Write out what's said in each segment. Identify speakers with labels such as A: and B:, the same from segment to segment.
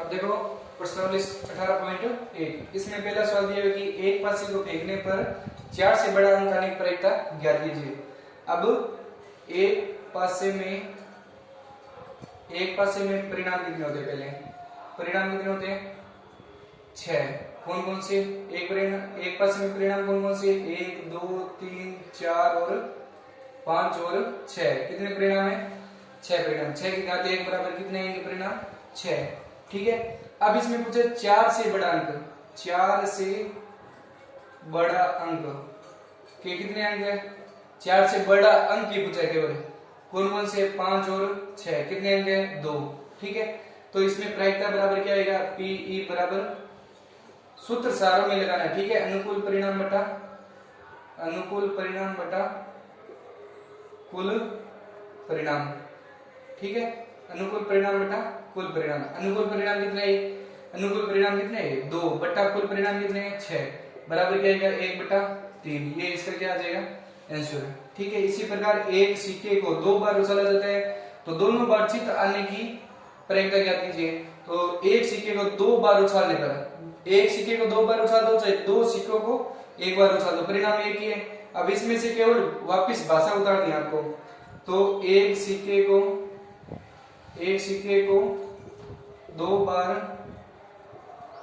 A: अब देखो प्रश्न 18.1 इसमें पहला सवाल दिया है कि एक पासे को फेंकने पर 4 से बड़ा अंक आने की प्रायिकता ज्ञात कीजिए। अब एक पासे में परिणाम कितने होते हैं? पहले परिणाम कितने होते हैं? 6। कौन कौन से? एक पासे में परिणाम कौन कौन से? 1 2 3 4 और 5 और 6। कितने परिणाम है? 6 परिणाम। 6 की घात 1 बराबर कितने आएंगे परिणाम? 6। ठीक है। अब इसमें पूछे 4 से बड़ा अंक, 4 से बड़ा अंक के कितने अंक है? 4 से बड़ा अंक ही पूछा केवल। कौन कौन से? 5 और 6। कितने अंक है? 2। ठीक है। तो इसमें प्रायिकता बराबर क्या आएगा? पीई बराबर सूत्र सारों में लगाना है। ठीक है। अनुकूल परिणाम बटा कुल परिणाम। ठीक है। अनुकूल परिणाम बटा कुल परिणाम। अनुकूल परिणाम कितने है? अनुकूल परिणाम कितने है? 2 बटा कुल परिणाम कितने हैं? 6 बराबर क्या आएगा? 1/3। ये इसका क्या आ जाएगा? आंसर। ठीक है। इसी प्रकार एक सिक्के को 2 बार उछाला जाता है तो दोनों बार चित्त आने की प्रायिकता ज्ञात कीजिए। तो एक सिक्के को 2 बार उछालने पर, एक सिक्के को 2 बार उछाल दो चाहे 2 सिक्कों को 1 बार उछाल दो, परिणाम एक ही है। अब इसमें से केवल वापस भाषा उतार दी आपको। तो एक सिक्के को 2 बार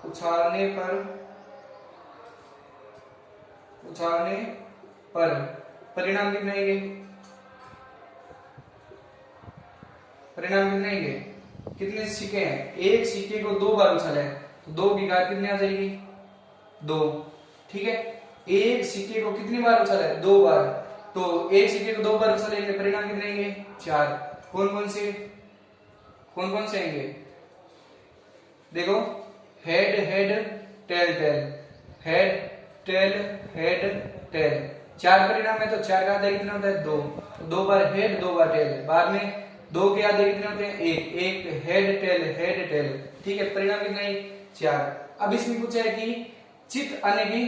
A: उछालने पर परिणाम कितने आएंगे? कितने सिक्के हैं? एक सिक्के को 2 बार उछाला है तो 2 की घात कितने आ जाएगी? 2। ठीक है। एक सिक्के को कितनी बार उछाला है? 2 बार। तो एक सिक्के को 2 बार उछालेंगे परिणाम कितने आएंगे? 4। कौन कौन से आएंगे? देखो head head tail tail, head tail head tail. 4 परिणाम है तो 4 का आधा कितना होता है? 2। 2 बार हेड 2 बार टेल। बाद में 2 के आधे कितने होते हैं? 1 हेड टेल। ठीक है। परिणाम कितने हैं? 4। अब इसमें पूछा है कि चित्त आने की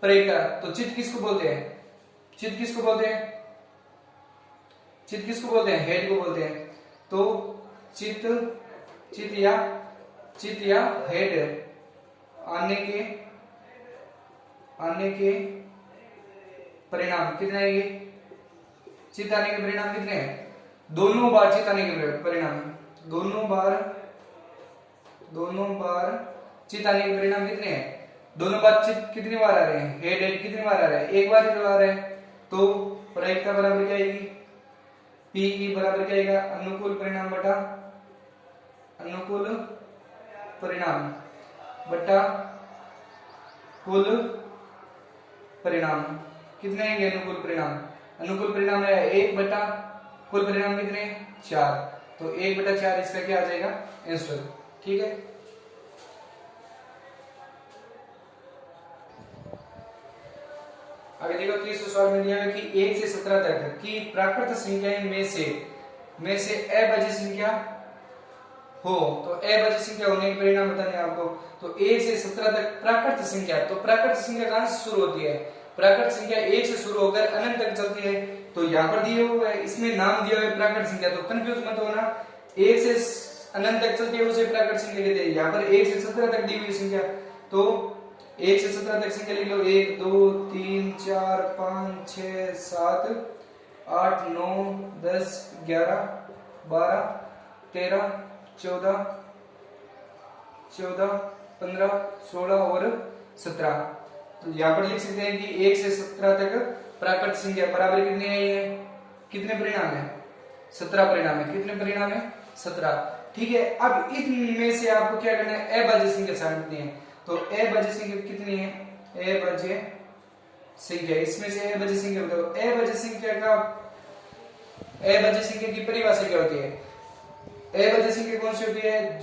A: प्रायिकता। तो चित्त किसको बोलते हैं? चित्त किसको बोलते हैं? हेड को बोलते हैं। तो चित्त या हेड आने के परिणाम कितने आएंगे? चित्त आने के परिणाम कितने हैं? दोनों बार चित्त आने के परिणाम, दोनों बार चित्त आने के परिणाम कितने हैं? दोनों बार चित्त कितनी बार आ रहे हैं? हेड कितनी बार आ रहा है? 1 बार ही तो आ रहा है। तो प्रायिकता बराबर क्या आएगी? पीई बराबर क्या आएगा? अनुकूल परिणाम बटा कुल परिणाम। कितने आएंगे अनुकूल परिणाम है 1 बटा कुल परिणाम कितने? 4। तो 1/4 इसका क्या आ जाएगा? आंसर। ठीक है। आगे देखो तीसरा सवाल में दिया है कि 1 से 17 तक की प्राकृत संख्याएं में से अभाज्य संख्या हो तो अभाज्य संख्या होने के परिणाम बताने आपको। तो 1 से 17 तक प्राकृत संख्या, तो प्राकृत संख्या कहां से शुरू होती है? प्राकृत संख्या 1 से शुरू होकर अनंत तक चलती है। तो यहाँ पर दिए हुए है, इसमें नाम दिया हुआ है प्राकृत संख्या, तो कंफ्यूज मत होना। 1 से अनंत तक चलती है उसे प्राकृत संख्या कहते हैं। यहाँ पर 1 से 17 तक दी हुई संख्या, तो 1 से 17 तक संख्या लिख लो। 1 2 3 4 5 6 7 8 9 10 11 12 13 14 15 16 और 17। तो यहाँ पर लिख सकते हैं कि 1 से 17 तक प्राकृत संख्या बराबर कितनी है? कितने परिणाम है? 17 परिणाम है। कितने परिणाम है? 17। ठीक है। अब इनमें से आपको क्या करना है? अभाज्य संख्या छांटनी है। तो अभाज्य संख्या कितनी है? अभाज्य संख्या, इसमें से अभाज्य संख्या बताओ। अभाज्य संख्या की परिभाषा क्या होती है? अभाज्य संख्या कौन सी होती है?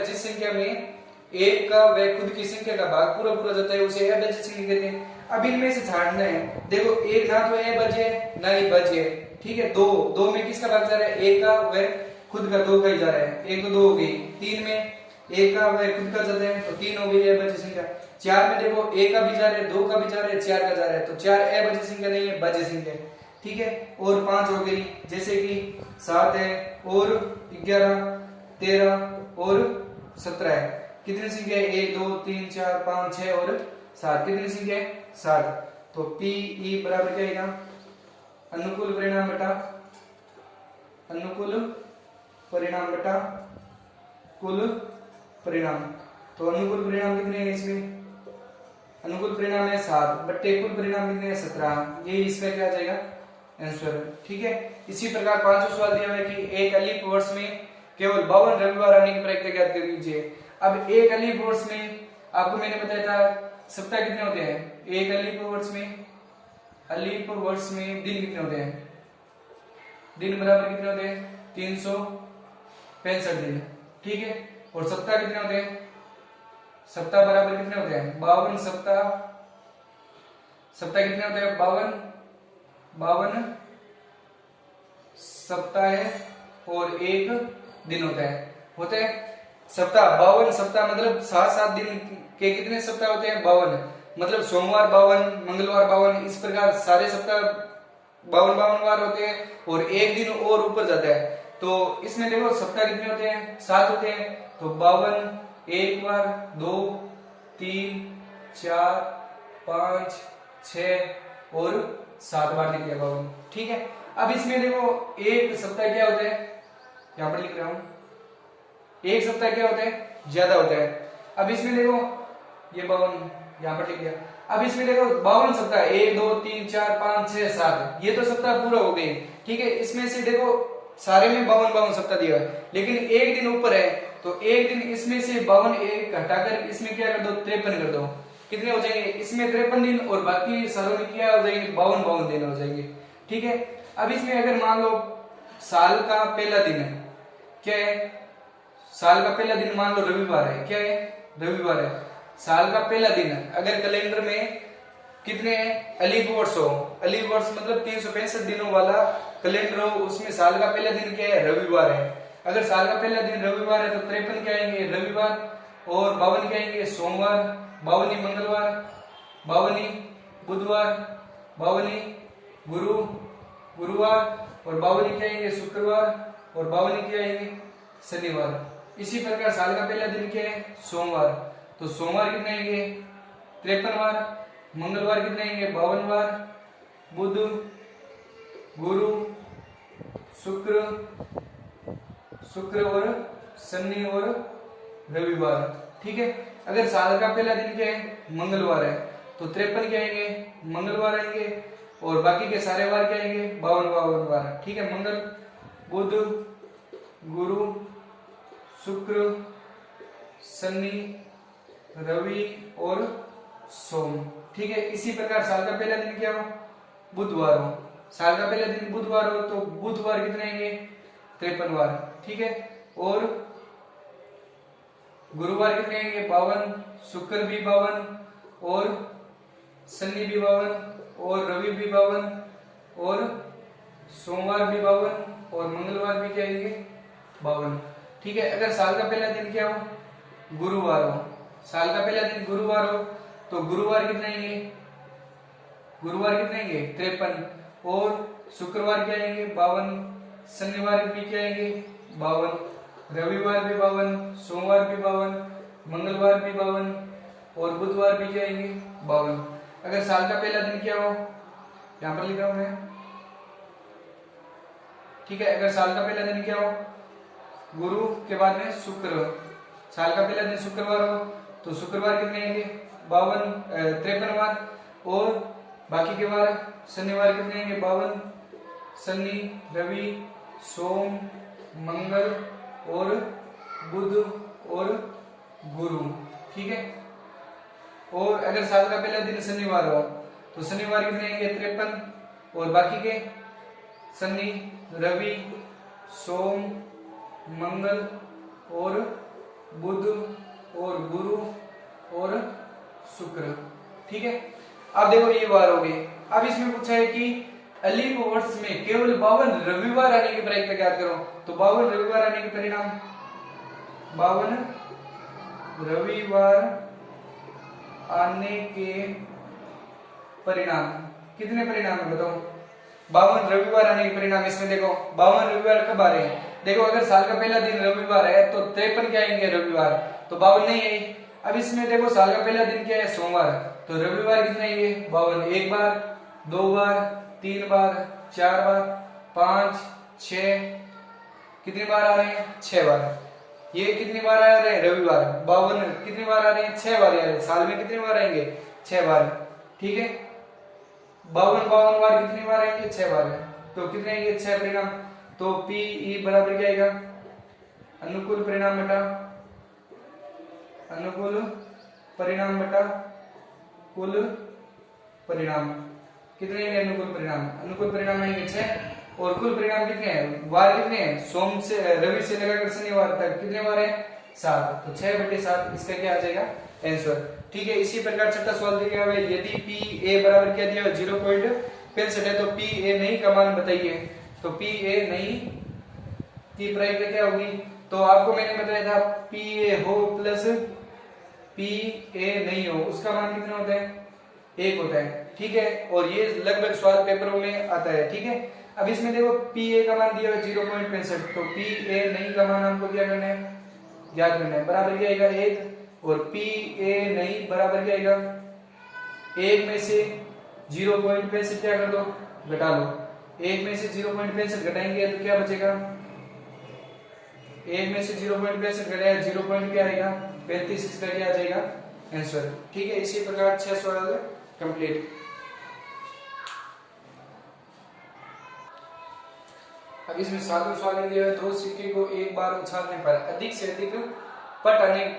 A: जिस संख्या में 1 का व खुद की संख्या का भाग पूरा जाता है उसे अभाज्य संख्या कहते हैं। अब इनमें से छांटना है। देखो 1 ना तो अभाज्य है ना ही भाज्य है। ठीक है। 2 में किसका भाग जा रहा है? 1 का व खुद का 2 का ही जा रहा है। 1 तो 2 हो गई। 3 में 1 का व खुद का जाता है तो 3 हो गई अभाज्य संख्या। 4 में देखो 1 का भी जा रहा है, 2 का भी जा रहा है, 4 का जा रहा है, तो 4 अभाज्य संख्या नहीं है, भाज्य संख्या है। ठीक है। और 5 हो गई, जैसे कि 7 है और 11 13 और 17 है। कितने संख्या है? 1 2 3 4 5 6 और 7। कितनी संख्या है? 7। तो पी ई बराबर क्या आएगा? अनुकूल परिणाम बटा अनुकूल परिणाम बटा कुल परिणाम। तो अनुकूल परिणाम कितने हैं इसमें? अनुकूल परिणाम है 7 बट्टे कुल परिणाम कितने हैं? 17। ये इसका क्या आ जाएगा? आंसर। ठीक है। इसी प्रकार पांचवा सवाल दिया हुआ है कि एक अलीफ वर्ष में केवल 52 रविवार आने की प्रक्रिया ज्ञात कर दीजिए। अब एक अलीफ वर्ष में आपको मैंने बताया था सप्ताह कितने होते हैं? एक अलीफ वर्ष में दिन कितने होते हैं? दिन बराबर कितने होते हैं? 365 दिन। ठीक है। और सप्ताह कितने होते हैं? सप्ताह बराबर कितने होते हैं? 52 सप्ताह। सप्ताह कितने होते हैं? 52 सप्ताह है और एक दिन होता है सप्ताह। 52 सप्ताह मतलब 7 दिन के कितने सप्ताह होते हैं? 52। मतलब सोमवार 52, मंगलवार 52, इस प्रकार सारे सप्ताह 52 बार होते हैं और एक दिन और ऊपर जाता है। तो इसमें देखो सप्ताह कितने होते हैं? 7 होते हैं। तो 52 एक बार, 2 3 4 5 6 और 7 बार लिख लिया 52। ठीक है। अब इसमें देखो एक सप्ताह क्या होता है? यहां पर लिख रहा हूं, एक सप्ताह क्या होता है? ज्यादा होता है। अब इसमें देखो ये 52 यहां पर लिख दिया। अब इसमें देखो 52 सप्ताह 1 2 3 4 5 6 7, ये तो सप्ताह पूरा हो गए। ठीक है। इसमें से देखो सारे में 52 सप्ताह दिया है, लेकिन एक दिन ऊपर है तो एक दिन इसमें से 52 एक घटाकर इसमें क्या कर दो? 53 कर दो। कितने हो जाएंगे? इसमें 53 दिन और बाकी सालों में क्या हो जाएंगे? 52 दिन हो जाएंगे। ठीक है। अब इसमें अगर मान लो साल का पहला दिन है, क्या है? साल का पहला दिन मान लो रविवार है। क्या है? रविवार है। साल का पहला दिन है। अगर कैलेंडर में कितने अलीफ वर्ष हो, अलीफ वर्ष मतलब 365 दिनों वाला कैलेंडर हो, उसमें साल का पहला दिन क्या है? रविवार है। अगर साल का पहला दिन रविवार है तो 53 क्या आएंगे? रविवार। और 52 क्या आएंगे? सोमवार। 52 मंगलवार, 52 बुधवार, 52 गुरुवार और 52 क्या आएंगे? शुक्रवार और 52 क्या आएंगे? शनिवार। इसी प्रकार साल का पहला दिन क्या है? सोमवार। तो सोमवार कितने आएंगे? 53 बार। मंगलवार कितने आएंगे? 52 बार। बुध, गुरु, शुक्र और शनि और रविवार। ठीक है। अगर साल का पहला दिन क्या है? मंगलवार है तो 53 क्या आएंगे? मंगलवार आएंगे और बाकी के सारे बार क्या आएंगे? 52 बार। ठीक है। मंगल, बुध, गुरु, शुक्र, शनि, रवि और सोम। ठीक है। इसी प्रकार साल का पहला दिन क्या हो? बुधवार हो। साल का पहला दिन बुधवार हो तो बुधवार कितने आएंगे? 53 बार। ठीक है। और गुरुवार कितने आएंगे? 52, शुक्र भी 52 और शनि भी 52 और रवि भी 52 और सोमवार भी 52 और मंगलवार भी क्या आएंगे? 52। ठीक है। अगर साल का पहला दिन क्या हो? गुरुवार हो। साल का पहला दिन गुरुवार हो तो गुरुवार कितने आएंगे? गुरुवार कितने आएंगे? 53 और शुक्रवार क्या आएंगे? 52, शनिवार भी क्या आएंगे? 52, रविवार भी 52, सोमवार भी 52, मंगलवार भी 52 और बुधवार भी क्या आएंगे? 52। अगर साल का पहला दिन क्या हो? यहां पर लिख रहा हूं मैं। ठीक है। अगर साल का पहला दिन क्या हो? गुरु के बाद में शुक्र। साल का पहला दिन शुक्रवार हो तो शुक्रवार कितने आएंगे? 53 बार और बाकी के बार शनिवार कितने आएंगे? 52, शनि, रवि, सोम, मंगल और बुध और गुरु। ठीक है। और अगर साल का पहला दिन शनिवार हो तो शनिवार कितने आएंगे? 53 और बाकी के शनि, रवि, सोम, मंगल और बुध और गुरु और शुक्र। ठीक है। अब देखो ये बार हो गई। अब इसमें पूछा है कि अलीफ वर्ष में केवल 52 रविवार आने की प्रक्रिया ज्ञात करो। तो 52 रविवार आने के परिणाम, 52 रविवार आने के परिणाम कितने परिणाम है बताओ? 52 रविवार आने के परिणाम। इसमें देखो 52 रविवार कब आ रहे हैं? देखो अगर साल का पहला दिन रविवार है तो 53 क्या आएंगे रविवार, तो 52 नहीं है। अब इसमें देखो साल का पहला दिन क्या है सोमवार, तो रविवार कितने आएंगे 52, एक बार, दो बार, तीन बार, चार बार, 5, 6, कितनी बार आ रहे हैं 6 बार। ये कितनी बार आ रहे हैं रविवार, 52 कितनी बार आ रहे हैं 6 बार आ रहे हैं। साल में कितनी बार आएंगे 6 बार, ठीक है। 52 बार कितनी बार आएंगे 6 बार, तो कितने आएंगे 6 परिणाम। तो पी बराबर क्या आएगा, अनुकूल परिणाम बटा अनुकूल परिणाम बटा कुल परिणाम। कितने आएंगे अनुकूल परिणाम, अनुकूल परिणाम आएंगे 6, और कुल परिणाम कितने हैं, वार कितने हैं, सोम से रवि से लगाकर शनिवार तक कितने बार है 7, तो 6/7 इसका क्या आ जाएगा आंसर, ठीक है। इसी प्रकार छठा सवाल दिया हुआ है, यदि पी ए बराबर क्या दिया 0.65 है तो पी ए नहीं का मान बताइए। तो पी ए नहीं की प्रायिकता क्या होगी, तो आपको मैंने बताया था पी ए हो प्लस पी ए नहीं हो उसका मान कितना होता है 1 होता है, ठीक है। और ये लगभग सवाल पेपरों में आता है, ठीक है। अब इसमें देखो पी ए का मान दिया हुआ 0.65, तो पी ए नहीं का मान हमको क्या करना है ज्ञात करना है, बराबर क्या आएगा 1, और पी ए नहीं बराबर क्या आएगा 1 में से 0.65 क्या कर दो घटा लो, 1 में से 0.65 घटाएंगे तो क्या बचेगा, 1 में से 0.65 घटाया 0. क्या आएगा 35, इसका क्या आ जाएगा आंसर, ठीक है। इसी प्रकार 6 सवाल कंप्लीट। अब इसमें सातवां सवाल दिया है, दो सिक्के को एक बार उछालने पर अधिक से अधिक पट आने की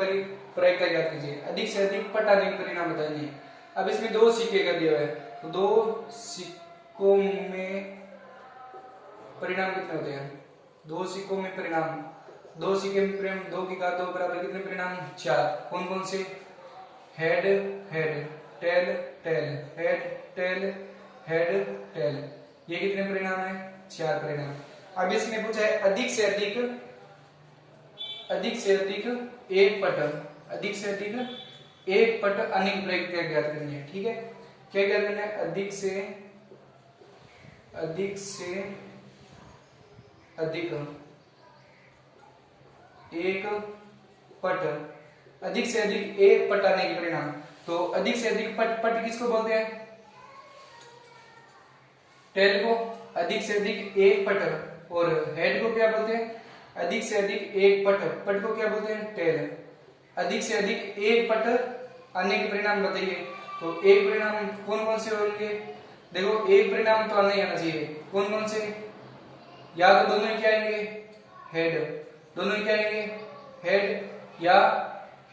A: प्रायिकता ज्ञात कीजिए, अधिक से अधिक पट आने के परिणाम बताइए। अब इसमें दो सिक्के का दिया है, तो दो सिक्कों में परिणाम कितने होते हैं, दो सिक्कों में परिणाम, दो सिक्के में परिणाम 2 की घात 2 बराबर कितने परिणाम 4, कौन कौन से, head head, tail tail, head tail, head tail, ये कितने परिणाम है 4 परिणाम। अब इसमें पूछा है अधिक से अधिक एक पट, अधिक से अधिक एक पट अनेक प्रायिकता ज्ञात करनी है, ठीक है। क्या ज्ञात करना है, अधिक से अधिक एक पट, अधिक से अधिक एक पट आने के परिणाम। तो अधिक से अधिक पट किसको बोलते हैं, टेल को, अधिक से अधिक एक पट, और हेड को क्या बोलते हैं, अधिक से अधिक एक पट को क्या बोलते हैं टेल। अधिक से अधिक एक पट आने के परिणाम बताइए, तो एक परिणाम कौन कौन से होंगे, देखो एक परिणाम तो आना ही आना चाहिए, कौन कौन से, या तो दोनों ही क्या आएंगे हेड, दोनों ही क्या आएंगे हेड, या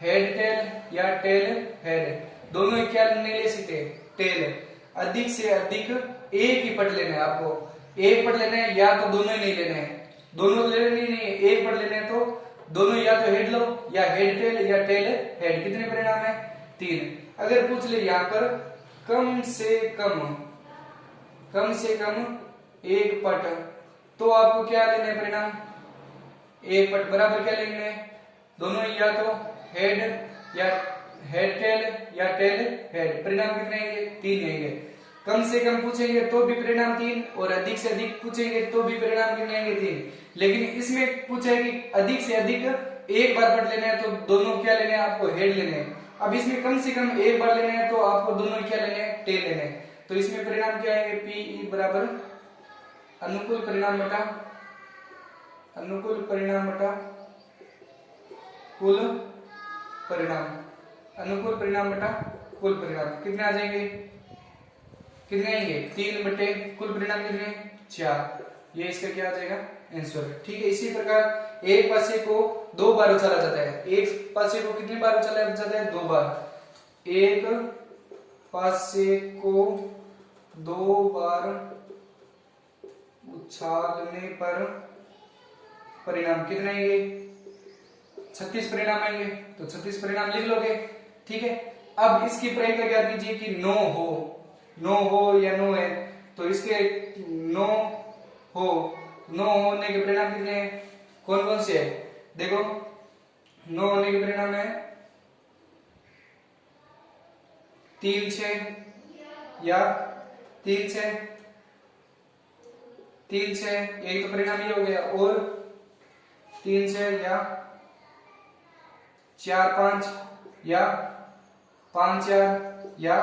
A: हेड टेल या टेल हेड, दोनों ही क्या नहीं ले सकते टेल। अधिक से अधिक एक ही पट लेना है आपको, एक पट लेना है, या तो दोनों ही नहीं लेने हैं, दोनों लेने नहीं है, एक पट लेने हैं तो दोनों या तो हेड लो या हेड टेल या टेल हेड। कितने परिणाम है 3। अगर पूछ ले यहां पर कम से कम एक पट, तो आपको क्या लेना है परिणाम, एक पट बराबर क्या लेना है, दोनों या तो हेड या हेड टेल या टेल हेड। परिणाम कितने आएंगे 3 आएंगे। कम से कम पूछेंगे तो भी परिणाम 3, और अधिक से अधिक पूछेंगे तो भी परिणाम कितने आएंगे 3। लेकिन इसमें पूछा है कि अधिक से अधिक एक बार पट लेना है तो दोनों क्या लेने हैं आपको हेड लेने हैं। अब इसमें कम से कम एक बार लेने हैं तो आपको दोनों क्या लेने हैं टेल लेने हैं। तो इसमें परिणाम क्या आएंगे पी बराबर अनुकूल परिणाम बटा कुल परिणाम, अनुकूल परिणाम बटा कुल परिणाम। कितने आ जाएंगे, कितने आएंगे 3 कुल परिणाम कितने 4। ये इसका क्या आ जाएगा आंसर, ठीक है। इसी प्रकार एक पासे को 2 बार उछाला जाता है, एक पासे को कितनी बार उछाला जाता है 2 बार। एक पासे को 2 बार उछालने पर परिणाम कितने आएंगे 36 परिणाम आएंगे। तो 36 परिणाम लिख लोगे, ठीक है। अब इसकी प्रायिकता क्या कीजिए कि नो हो या नो है, तो इसके नो होने के परिणाम कितने हैं, कौन कौन से है, देखो नो होने के परिणाम है 3 6 या 3 6 3 6, एक तो परिणाम ये हो गया, और 3 6 या 4 5 या 5 4 या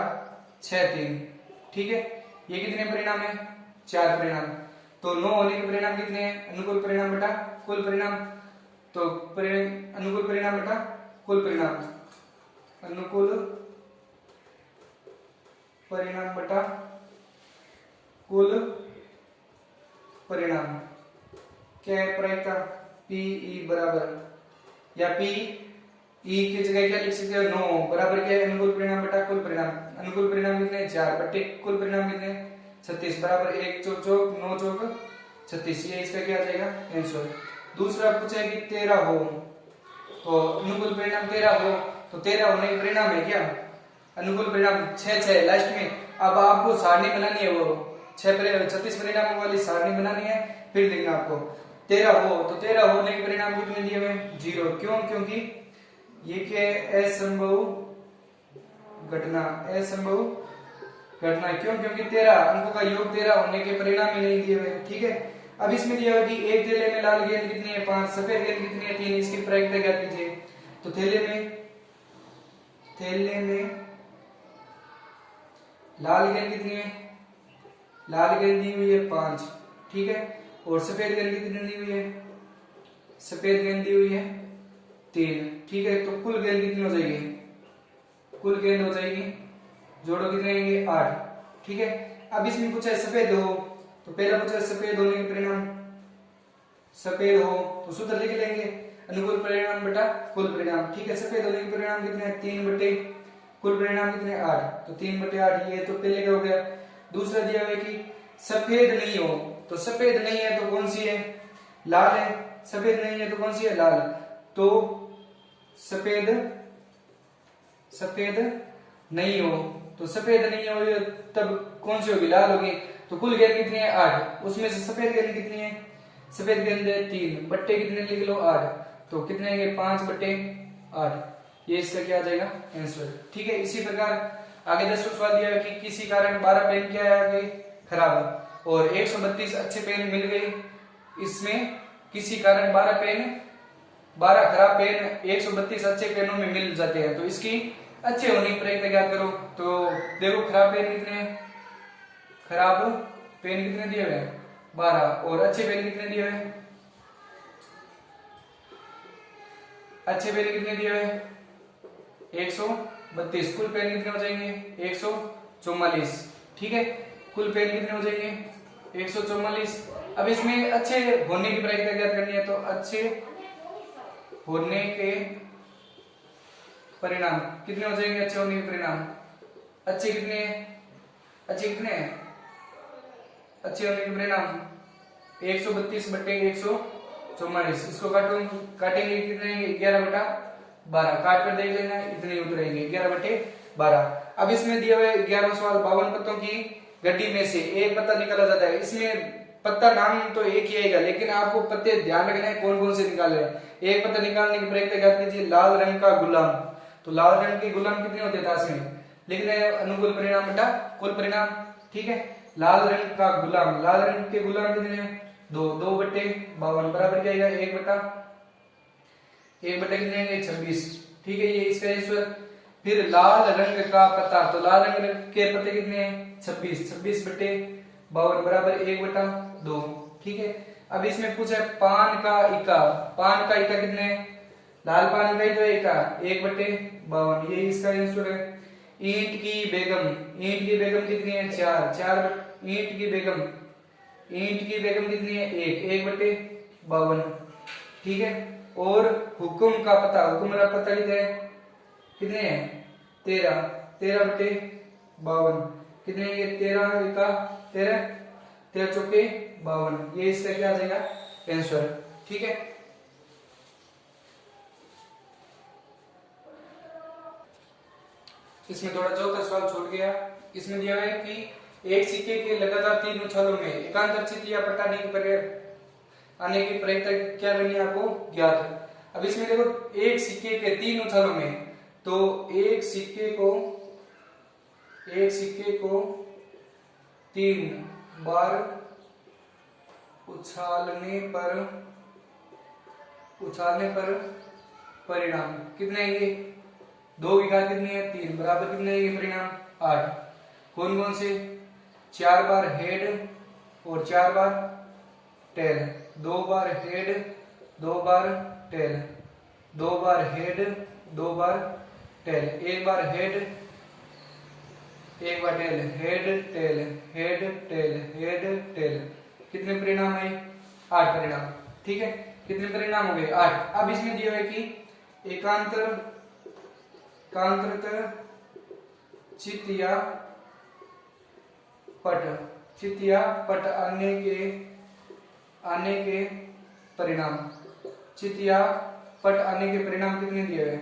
A: 6 3। ठीक है, ये कितने परिणाम है? 4 परिणाम। तो 9 होने के परिणाम कितने हैं? अनुकूल परिणाम बटा कुल परिणाम। तो अनुकूल परिणाम बटा कुल परिणाम, अनुकूल परिणाम बटा कुल परिणाम क्या है? प्रायिकता पी बराबर, या पी ई की जगह क्या लिख सकते हो? 9 बराबर क्या है? अनुकूल परिणाम बटा कुल परिणाम। अनुकूल परिणाम कितने? 4 बटे कुल परिणाम कितने? 36 बराबर 1 चौक चौक 9 चौक 36। ये इसका क्या आ जाएगा? आंसर। दूसरा पूछा है कि 13 हो, तो अनुकूल परिणाम 13 हो, तो 13 होने के परिणाम है क्या? अनुकूल परिणाम 6 6 लास्ट में। अब आपको सारणी बनानी है, वो 36 परिणामों वाली सारणी बनानी है, फिर लिखना आपको। 13 हो, तो 13 होने के परिणाम कितने दिए हुए? 0। क्यों? क्योंकि ये क्या है? असंभव घटना, असंभव घटना। क्यों? क्योंकि 13 अंकों का योग 13 होने के परिणाम ही नहीं दिए हुए। ठीक है, अब इसमें दिया हुआ कि एक थैले में लाल गेंद कितनी है? 5, सफेद गेंद कितनी है? 3। इसकी प्रायिकता ज्ञात कीजिए। तो थैले में लाल गेंद कितनी है? लाल गेंद दी हुई है 5। ठीक है, और सफेद गेंद कितनी दी हुई है? सफेद गेंद दी हुई है 3। ठीक है, तो कुल गेंद कितनी हो जाएगी? कुल गेंद हो जाएगी, जोड़ो कितने आएंगे? 8। ठीक है, अब इसमें पूछा है सफेद हो, तो पहला पूछा है सफेद होने के परिणाम। सफेद हो तो सूत्र लिख लेंगे, अनुकूल परिणाम बटा कुल परिणाम। ठीक है, सफेद होने के परिणाम कितने हैं? 3 बटे कुल परिणाम कितने? 8। तो 3 बटे 8, ये तो पहले का हो गया। दूसरा दिया हुआ है कि सफेद नहीं हो, तो सफेद नहीं है तो कौन सी है? लाल है। सफेद नहीं है तो कौन सी है? लाल। तो सफेद नहीं हो, तो सफेद नहीं हो तब कौन सी होगी? लाल होगी। तो कुल गेंद कितनी है? 8। उसमें से सफेद गेंद कितनी है? सफेद गेंद है 3। बट्टे कितने लिख लो? 8। तो कितने आएंगे? 5 बट्टे 8। ये इसका क्या आ जाएगा? आंसर। ठीक है, इसी प्रकार आगे 10वां सवाल दिया है कि किसी कारण 12 पेन क्या है? खराब, और 132 अच्छे पेन मिल गए। इसमें किसी कारण 12 खराब पेन 132 अच्छे पेनों में मिल जाते हैं, तो इसकी अच्छे होने की प्रक्रिया ज्ञात करो। तो देखो, खराब पेन कितने हैं? खराब पेन कितने दिए हुए हैं? 12। और अच्छे पेन कितने दिए हुए हैं? अच्छे पेन कितने दिए हुए हैं? 132। कुल पेन कितने हो जाएंगे? 144। ठीक है, कुल पेन कितने हो जाएंगे? 144। अब इसमें अच्छे होने की प्रक्रिया ज्ञात करनी है, तो अच्छे होने के परिणाम कितने हो जाएंगे? अच्छे होने के परिणाम अच्छे कितने हैं? अच्छे कितने हैं? अच्छे होने के परिणाम 132 बटे 144। इसको काटेंगे कितने? 11 बटा 12। काट कर देख लेना, इतने उतरेंगे 11 बटे 12। अब इसमें दिए हुए 11वां सवाल, 52 पत्तों की गड्डी में से एक पत्ता निकाला जाता है। इसमें पत्ता नाम तो एक ही आएगा, लेकिन आपको पत्ते ध्यान रखना है कौन कौन से निकाले हैं। एक पत्ता निकालने की प्रक्रिया ज्ञात कीजिए। लाल रंग का गुलाम, तो लाल रंग के गुलाम कितने होते हैं? 10 में लिख रहे हैं, अनुकूल परिणाम बटा कुल परिणाम। ठीक है, लाल रंग का गुलाम, लाल रंग के गुलाम कितने हैं? 2 बटे 52 बराबर क्या आएगा? 1 बटा कितने आएंगे? 26। ठीक है, ये इसका आंसर। फिर लाल रंग का पत्ता, तो लाल रंग के पत्ते कितने हैं? 26 बटे 52 बराबर 1 बटा 2। ठीक है, अब इसमें पूछा है पान का इका। पान का इका कितने हैं? लाल पान का ही तो इका 1 बटे 52। ये इसका आंसर है। ईंट की बेगम कितनी है? 4 ईंट की बेगम कितनी है? 1 बटे 52। ठीक है, और हुक्म का पता कितने हैं? 13 बटे 52। कितने? ये 13 का 13 चौके 52। ये इसका क्या आ जाएगा? आंसर। ठीक है, इसमें थोड़ा चौथा सवाल छूट गया। इसमें दिया है कि एक सिक्के के लगातार 3 उछालों में एकांतर चित्त या पटाने की आने की प्रक्रिया क्या करनी है आपको? ज्ञात। अब इसमें देखो, एक सिक्के के 3 उछालों में, तो एक सिक्के को 3 बार उछालने पर उछालने पर परिणाम कितने आएंगे, 2 की घात कितनी है 3 बराबर कितने आएंगे परिणाम 8। कौन कौन से, 4 बार हेड और 4 बार टेल, 2 बार हेड 2 बार टेल, 2 बार हेड 2 बार टेल, 1 बार हेड 1 बार tail, head tail head tail head tail, कितने परिणाम है 8 परिणाम। ठीक है, कितने परिणाम हो गए 8। अब इसमें दिया है कि एकांतर चित्त या पट आने के परिणाम, चित्त या पट आने के परिणाम कितने दिए हुए।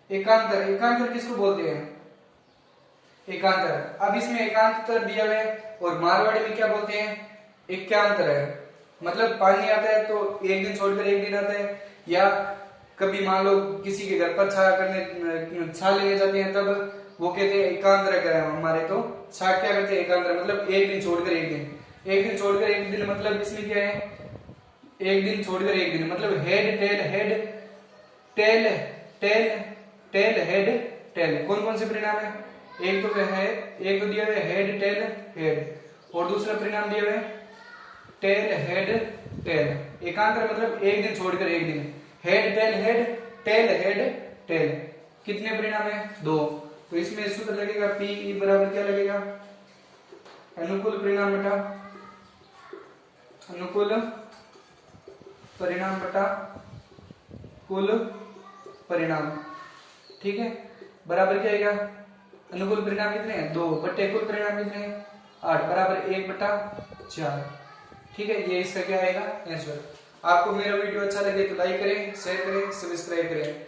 A: एकांतर किसको बोलते हैं, एकांतर। अब इसमें एकांतर दिया हुआ है और मारवाड़ी में क्या बोलते हैं, एकांतर है। मतलब पानी आता है तो एक दिन छोड़कर एक दिन आता है, या कभी मान लो किसी के घर पर छा लेने जाते हैं तब वो कहते हैं एकांतर करें हमारे, तो छा क्या करते हैं एकांतर, मतलब एक दिन छोड़कर एक दिन, एक दिन छोड़कर एक दिन, मतलब इसमें क्या है एक दिन छोड़कर एक दिन, मतलब head tail tail tail head tail. कौन कौन से परिणाम है, एक तो दिया हुआ है हेड टेल हेड और दूसरा परिणाम दिया हुआ है टेल हेड टेल। एकांतर मतलब एक दिन छोड़कर एक दिन, हेड टेल हेड टेल, कितने परिणाम है 2। तो इसमें सूत्र लगेगा पी बराबर क्या लगेगा, अनुकूल परिणाम बटा अनुकूल परिणाम बटा कुल परिणाम। ठीक है, बराबर क्या आएगा, अनुकूल परिणाम कितने हैं 2 बटे कुल परिणाम कितने हैं 8 बराबर 1/4। ठीक है, ये इसका क्या आएगा आंसर। आपको मेरा वीडियो अच्छा लगे तो लाइक करें, शेयर करें, सब्सक्राइब करें।